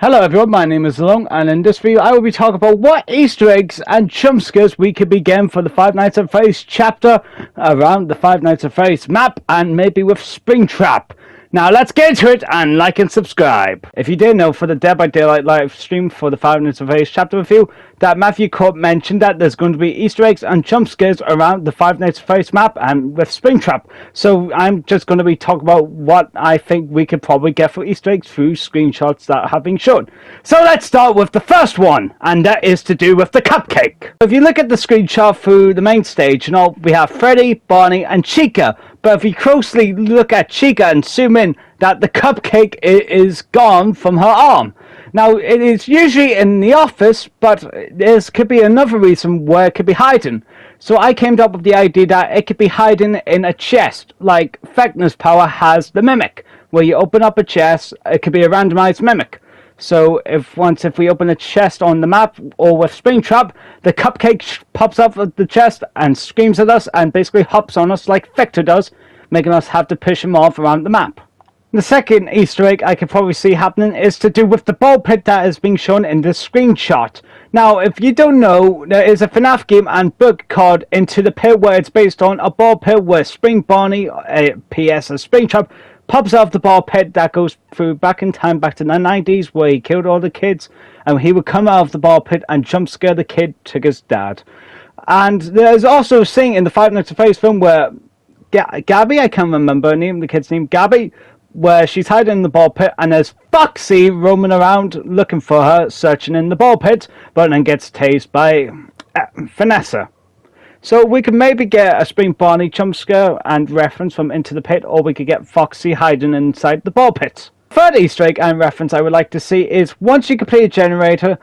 Hello everyone, my name is Long, and in this video I will be talking about what Easter eggs and jump scares we could be getting for the Five Nights at Freddy's chapter around the Five Nights at Freddy's map, and maybe with Springtrap. Now let's get into it, and like and subscribe. If you didn't know, for the Dead by Daylight live stream for the Five Nights at Freddy's chapter review, that Matthew Court mentioned that there's going to be Easter eggs and jump scares around the Five Nights at Freddy's map and with Springtrap. So I'm just going to be talking about what I think we could probably get for Easter eggs through screenshots that have been shown. So let's start with the first one, and that is to do with the cupcake. If you look at the screenshot through the main stage, we have Freddy, Barney and Chica. But if you closely look at Chica and zoom in, that the cupcake is gone from her arm. Now, it is usually in the office, but there could be another reason where it could be hiding. So I came up with the idea that it could be hiding in a chest, like Vecna's power has the mimic, where you open up a chest, it could be a randomized mimic. So if we open a chest on the map or with Springtrap, the cupcake pops up of the chest and screams at us and basically hops on us like Victor does, making us have to push him off around the map. The second Easter egg I could probably see happening is to do with the ball pit that is being shown in this screenshot. Now, if you don't know, there is a FNAF game and book called Into the Pit where it's based on a ball pit where Spring Barney, PS a Springtrap, pops out of the ball pit that goes through back in time, back to the 90s, where he killed all the kids, and he would come out of the ball pit and jump scare the kid to his dad. And there's also a scene in the Five Nights at Freddy's film where Gabby, I can't remember her name, the kid's name, Gabby, where she's hiding in the ball pit, and there's Foxy roaming around looking for her, searching in the ball pit, but then gets tased by Vanessa. So we could maybe get a Spring Barney jump scare and reference from Into the Pit, or we could get Foxy hiding inside the ball pit. Third Easter egg and reference I would like to see is once you complete a generator,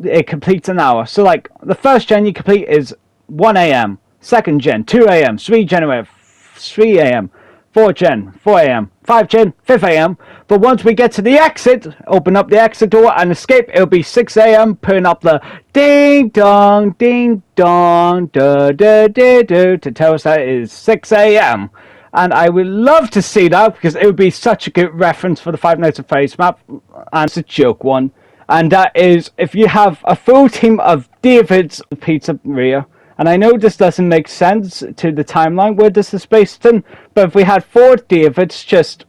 it completes an hour. So like the first gen you complete is 1 AM, second gen 2 AM, 3 generator 3 AM, 4 gen 4 AM, 5 gen 5 AM. But once we get to the exit, open up the exit door and escape, it'll be 6 AM, putting up the ding dong da da da da to tell us that it is 6 AM. And I would love to see that, because it would be such a good reference for the Five Nights at Freddy's map, and it's a joke one. And that is, if you have a full team of David's Pizzeria, and I know this doesn't make sense to the timeline where this is based in, but if we had 4 Davids just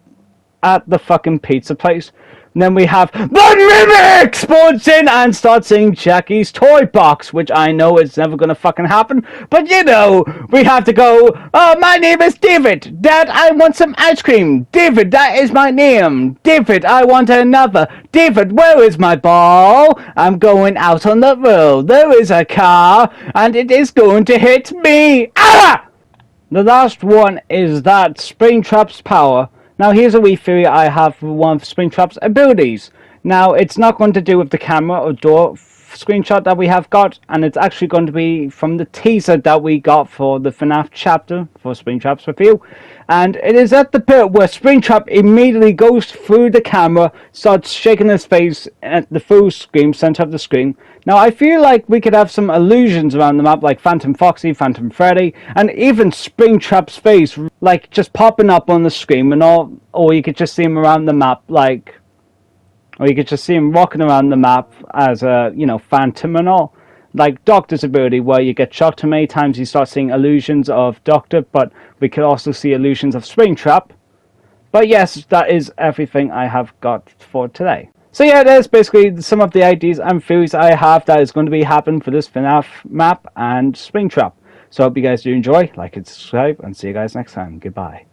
at the fucking pizza place, and then we have the mimic spawns in and starts singing Jackie's Toy Box, which I know is never gonna fucking happen, but you know, we have to go, oh, my name is David, Dad, I want some ice cream, David, that is my name, David, I want another, David, where is my ball? I'm going out on the road, there is a car, and it is going to hit me, ah! The last one is that Springtrap's power. Now here's a wee theory I have for one of Springtrap's abilities. Now it's not going to do with the camera or door screenshot that we have got, and it's actually going to be from the teaser that we got for the FNAF chapter for Springtrap's review. And it is at the bit where Springtrap immediately goes through the camera, starts shaking his face at the full screen, center of the screen. Now I feel like we could have some illusions around the map, like Phantom Foxy, Phantom Freddy, and even Springtrap's face, like just popping up on the screen and all, or you could just see him around the map, or you could just see him walking around the map as a, Phantom and all. Like Doctor's ability, where you get shocked too many times you start seeing illusions of Doctor, but we could also see illusions of Springtrap. But yes, that is everything I have got for today. So yeah, there's basically some of the ideas and theories I have that is going to be happening for this FNAF map and Springtrap. So I hope you guys do enjoy, like and subscribe, and see you guys next time. Goodbye.